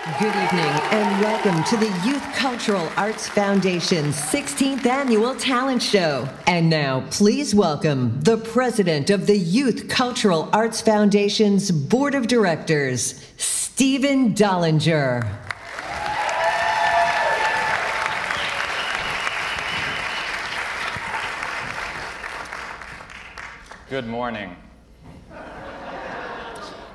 Good evening and welcome to the Youth Cultural Arts Foundation's 16th Annual Talent Show. And now, please welcome the President of the Youth Cultural Arts Foundation's Board of Directors, Stephen Dollinger. Good morning.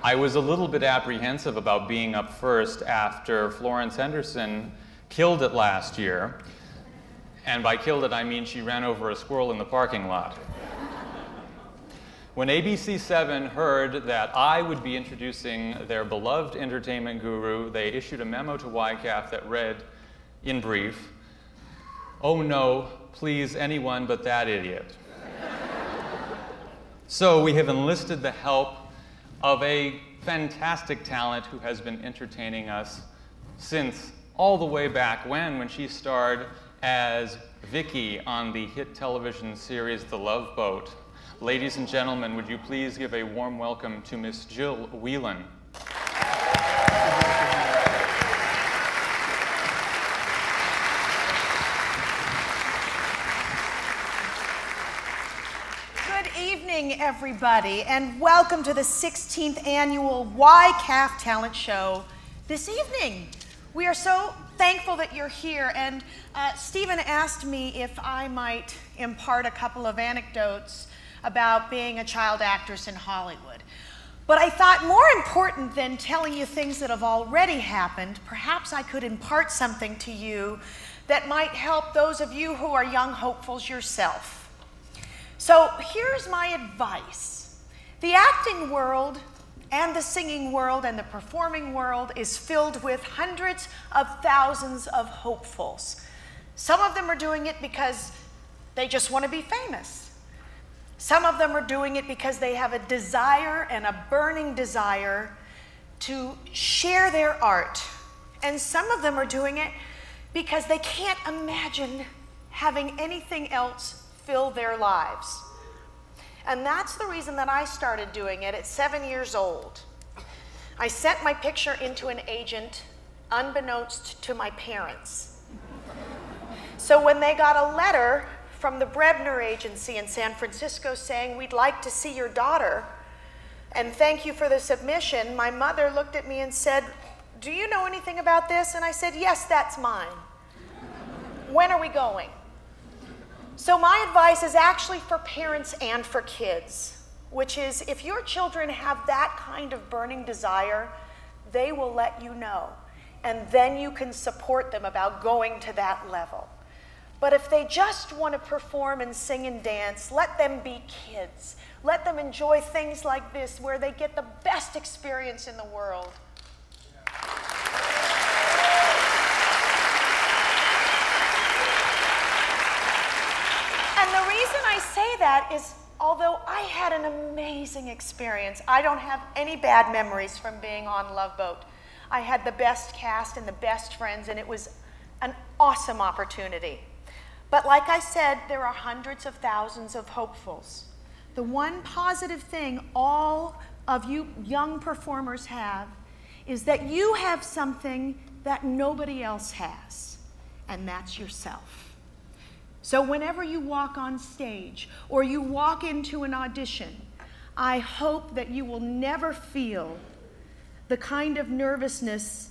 I was a little bit apprehensive about being up first after Florence Henderson killed it last year. And by killed it, I mean she ran over a squirrel in the parking lot. When ABC7 heard that I would be introducing their beloved entertainment guru, they issued a memo to YCAF that read, in brief, "Oh no, please anyone but that idiot." So we have enlisted the help of a fantastic talent who has been entertaining us since all the way back when she starred as Vicky on the hit television series The Love Boat. Ladies and gentlemen, would you please give a warm welcome to Miss Jill Whelan. Everybody, and welcome to the 16th Annual YCAF Talent Show this evening. We are so thankful that you're here, and Stephen asked me if I might impart a couple of anecdotes about being a child actress in Hollywood. But I thought more important than telling you things that have already happened, perhaps I could impart something to you that might help those of you who are young hopefuls yourself. So here's my advice. The acting world and the singing world and the performing world is filled with hundreds of thousands of hopefuls. Some of them are doing it because they just want to be famous. Some of them are doing it because they have a desire and a burning desire to share their art. And some of them are doing it because they can't imagine having anything else fill their lives. And that's the reason that I started doing it at 7 years old. I sent my picture into an agent unbeknownst to my parents. So when they got a letter from the Brebner Agency in San Francisco saying, "We'd like to see your daughter, and thank you for the submission," my mother looked at me and said, "Do you know anything about this?" And I said, "Yes, that's mine. When are we going?" So my advice is actually for parents and for kids, which is if your children have that kind of burning desire, they will let you know, and then you can support them about going to that level. But if they just want to perform and sing and dance, let them be kids. Let them enjoy things like this where they get the best experience in the world. And the reason I say that is, although I had an amazing experience, I don't have any bad memories from being on Love Boat. I had the best cast and the best friends, and it was an awesome opportunity. But like I said, there are hundreds of thousands of hopefuls. The one positive thing all of you young performers have is that you have something that nobody else has, and that's yourself. So whenever you walk on stage or you walk into an audition, I hope that you will never feel the kind of nervousness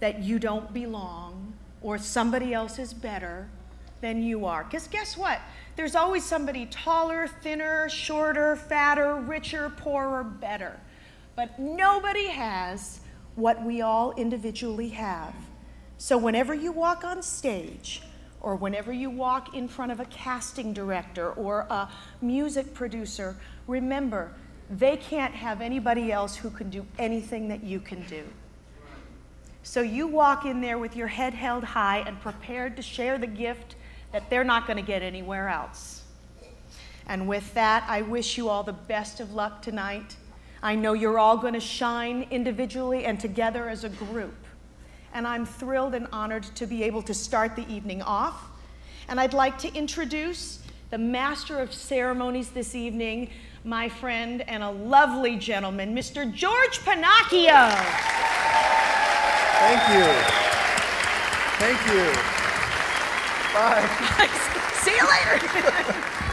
that you don't belong or somebody else is better than you are. Because guess what? There's always somebody taller, thinner, shorter, fatter, richer, poorer, better. But nobody has what we all individually have. So whenever you walk on stage, or whenever you walk in front of a casting director or a music producer, remember, they can't have anybody else who can do anything that you can do. So you walk in there with your head held high and prepared to share the gift that they're not going to get anywhere else. And with that, I wish you all the best of luck tonight. I know you're all going to shine individually and together as a group. And I'm thrilled and honored to be able to start the evening off. And I'd like to introduce the Master of Ceremonies this evening, my friend and a lovely gentleman, Mr. George Pennacchio. Thank you. Thank you. Bye. See you later.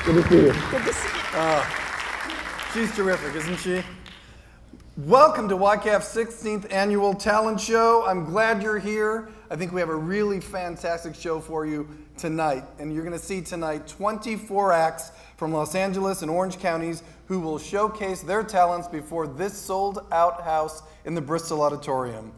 Good to see you. Good to see you. She's terrific, isn't she? Welcome to YCAF's 16th Annual Talent Show. I'm glad you're here. I think we have a really fantastic show for you tonight. And you're going to see tonight 24 acts from Los Angeles and Orange counties who will showcase their talents before this sold-out house in the Bristol Auditorium.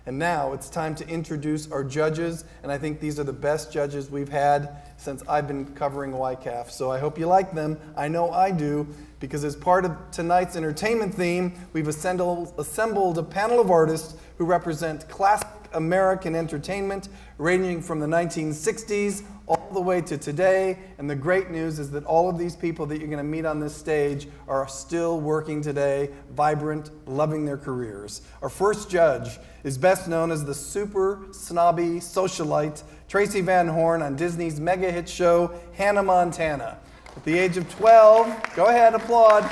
And now it's time to introduce our judges, and I think these are the best judges we've had since I've been covering YCAF. So I hope you like them. I know I do, because as part of tonight's entertainment theme, we've assembled a panel of artists who represent classic American entertainment, ranging from the 1960s all the way to today. And the great news is that all of these people that you're going to meet on this stage are still working today, vibrant, loving their careers. Our first judge is best known as the super snobby socialite Tracy Van Horn on Disney's mega hit show Hannah Montana. At the age of 12, go ahead, applaud.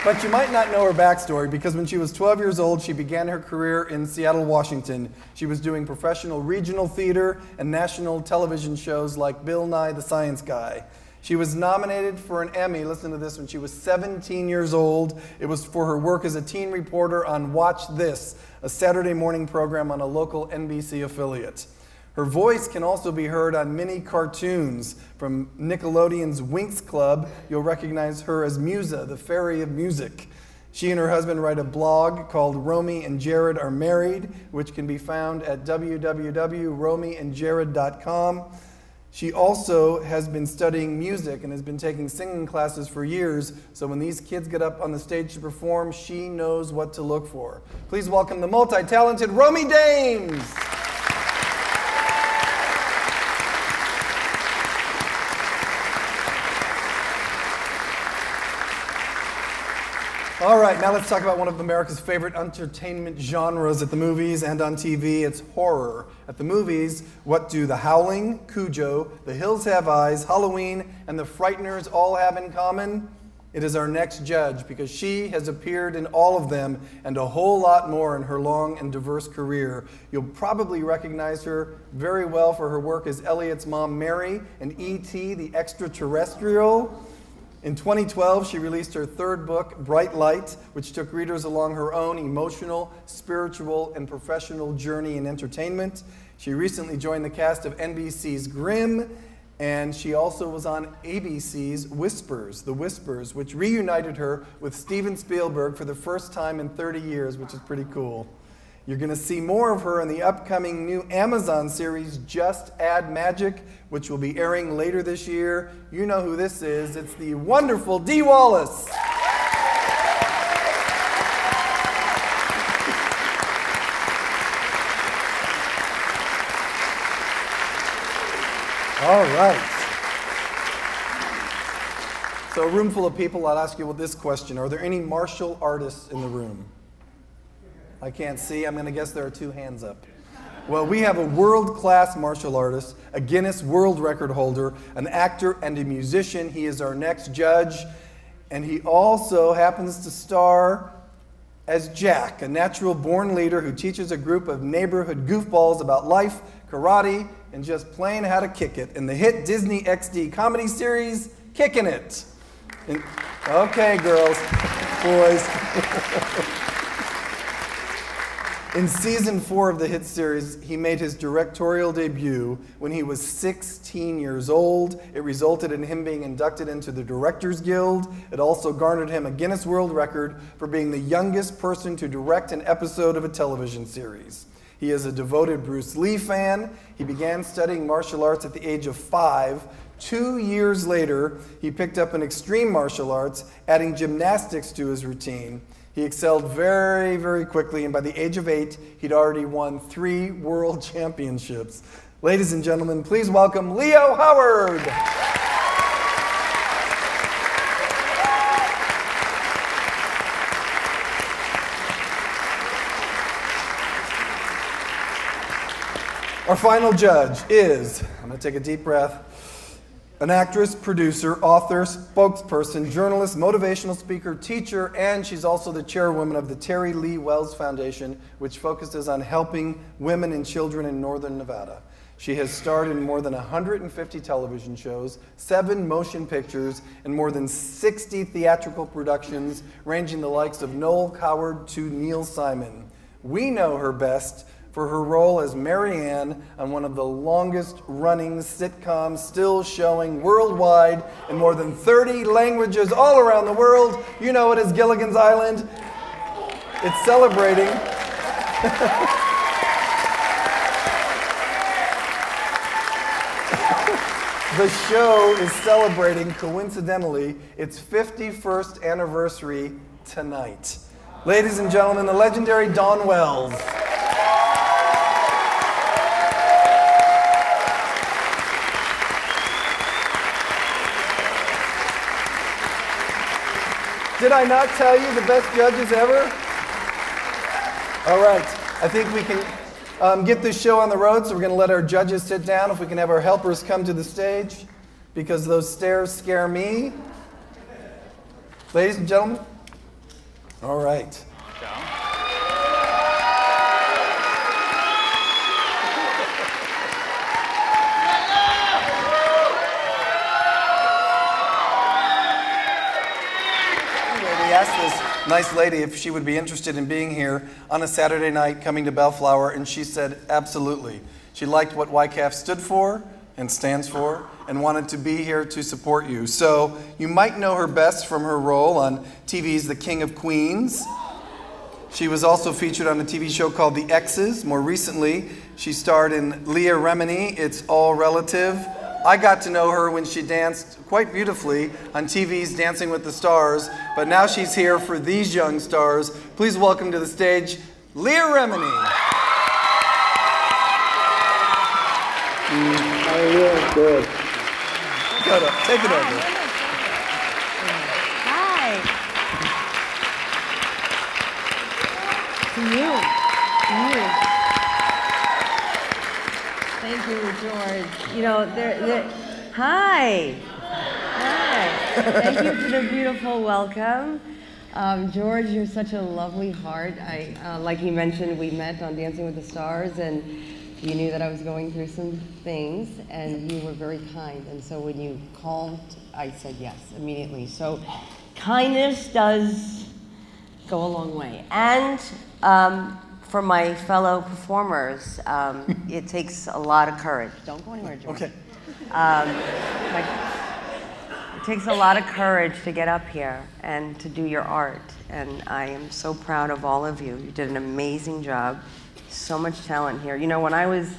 But you might not know her backstory, because when she was 12 years old, she began her career in Seattle, Washington. She was doing professional regional theater and national television shows like Bill Nye the Science Guy. She was nominated for an Emmy, listen to this, when she was 17 years old. It was for her work as a teen reporter on Watch This, a Saturday morning program on a local NBC affiliate. Her voice can also be heard on many cartoons. From Nickelodeon's Winx Club, you'll recognize her as Musa, the fairy of music. She and her husband write a blog called Romi and Jared Are Married, which can be found at www.romiandjared.com. She also has been studying music and has been taking singing classes for years, so when these kids get up on the stage to perform, she knows what to look for. Please welcome the multi-talented Romi Dames! All right, now let's talk about one of America's favorite entertainment genres at the movies and on TV. It's horror. At the movies, what do The Howling, Cujo, The Hills Have Eyes, Halloween, and The Frighteners all have in common? It is our next judge, because she has appeared in all of them and a whole lot more in her long and diverse career. You'll probably recognize her very well for her work as Elliot's mom, Mary, in E.T. the Extraterrestrial. In 2012, she released her third book, Bright Light, which took readers along her own emotional, spiritual, and professional journey in entertainment. She recently joined the cast of NBC's Grimm, and she also was on ABC's Whispers, The Whispers, which reunited her with Steven Spielberg for the first time in 30 years, which is pretty cool. You're going to see more of her in the upcoming new Amazon series, Just Add Magic, which will be airing later this year. You know who this is. It's the wonderful Dee Wallace. All right. So a room full of people, I'll ask you this question. Are there any martial artists in the room? I can't see. I'm going to guess there are 2 hands up. Well, we have a world-class martial artist, a Guinness World Record holder, an actor, and a musician. He is our next judge, and he also happens to star as Jack, a natural-born leader who teaches a group of neighborhood goofballs about life, karate, and just plain how to kick it in the hit Disney XD comedy series, Kickin' It. Okay, girls, boys. In season 4 of the hit series, he made his directorial debut when he was 16 years old. It resulted in him being inducted into the Directors Guild. It also garnered him a Guinness World Record for being the youngest person to direct an episode of a television series. He is a devoted Bruce Lee fan. He began studying martial arts at the age of 5. 2 years later, he picked up an extreme martial arts, adding gymnastics to his routine. He excelled very, very quickly, and by the age of 8, he'd already won 3 world championships. Ladies and gentlemen, please welcome Leo Howard. Our final judge is, I'm going to take a deep breath, An actress, producer, author, spokesperson, journalist, motivational speaker, teacher, and she's also the chairwoman of the Terry Lee Wells Foundation, which focuses on helping women and children in northern Nevada. She has starred in more than 150 television shows, 7 motion pictures, and more than 60 theatrical productions, ranging the likes of Noel Coward to Neil Simon. We know her best for her role as Mary Ann on one of the longest-running sitcoms still showing worldwide in more than 30 languages all around the world. You know it as Gilligan's Island. It's celebrating. The show is celebrating, coincidentally, its 51st anniversary tonight. Ladies and gentlemen, the legendary Dawn Wells. Did I not tell you the best judges ever? All right, I think we can get this show on the road, so we're going to let our judges sit down. If we can have our helpers come to the stage, because those stairs scare me. Ladies and gentlemen, all right. We asked this nice lady if she would be interested in being here on a Saturday night coming to Bellflower, and she said absolutely. She liked what YCAF stood for and stands for and wanted to be here to support you. So you might know her best from her role on TV's The King of Queens. She was also featured on a TV show called The X's. More recently, she starred in Leah Remini, It's All Relative. I got to know her when she danced quite beautifully on TV's Dancing with the Stars, but now she's here for these young stars. Please welcome to the stage, Leah Remini. How are you? Good. Take it over. Hi. To you. Thank you, George. You know, hi. Thank you for the beautiful welcome. George, you're such a lovely heart. Like you mentioned, we met on Dancing with the Stars, and you knew that I was going through some things, and you were very kind. And so when you called, I said yes immediately. So kindness does go a long way. And for my fellow performers, it takes a lot of courage. Don't go anywhere, George. Okay. It takes a lot of courage to get up here and to do your art. And I am so proud of all of you. You did an amazing job. So much talent here. You know, when I was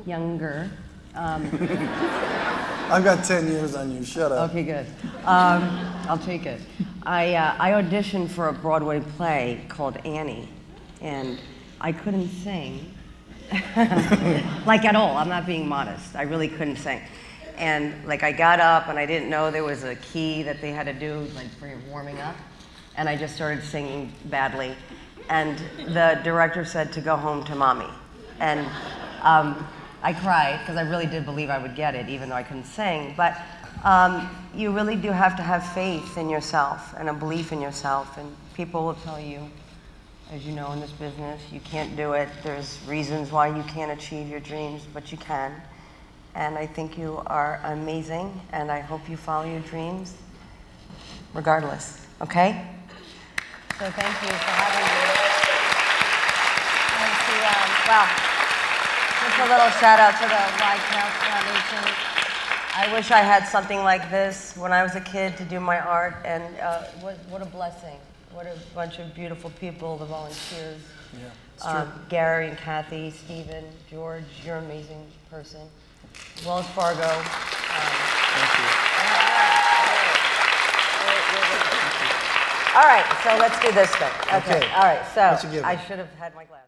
younger... I've got 10 years on you. Shut up. Okay, good. I'll take it. I auditioned for a Broadway play called Annie, and I couldn't sing. Like at all. I'm not being modest. I really couldn't sing. And like I got up and I didn't know there was a key that they had to do like for warming up. And I just started singing badly. And the director said to go home to mommy. And I cried because I really did believe I would get it, even though I couldn't sing. But you really do have to have faith in yourself and a belief in yourself. And people will tell you, as you know in this business, you can't do it. There's reasons why you can't achieve your dreams, but you can. And I think you are amazing, and I hope you follow your dreams regardless, okay? So thank you for having me. And well, just a little shout out to the YCAF Foundation. I wish I had something like this when I was a kid to do my art, and what a blessing. What a bunch of beautiful people, the volunteers. Yeah, it's true. Gary and Kathy, Stephen, George, you're an amazing person. Wells Fargo. Thank you. All right, so let's do this thing. Okay. All right, so What you giving? I should have had my glass.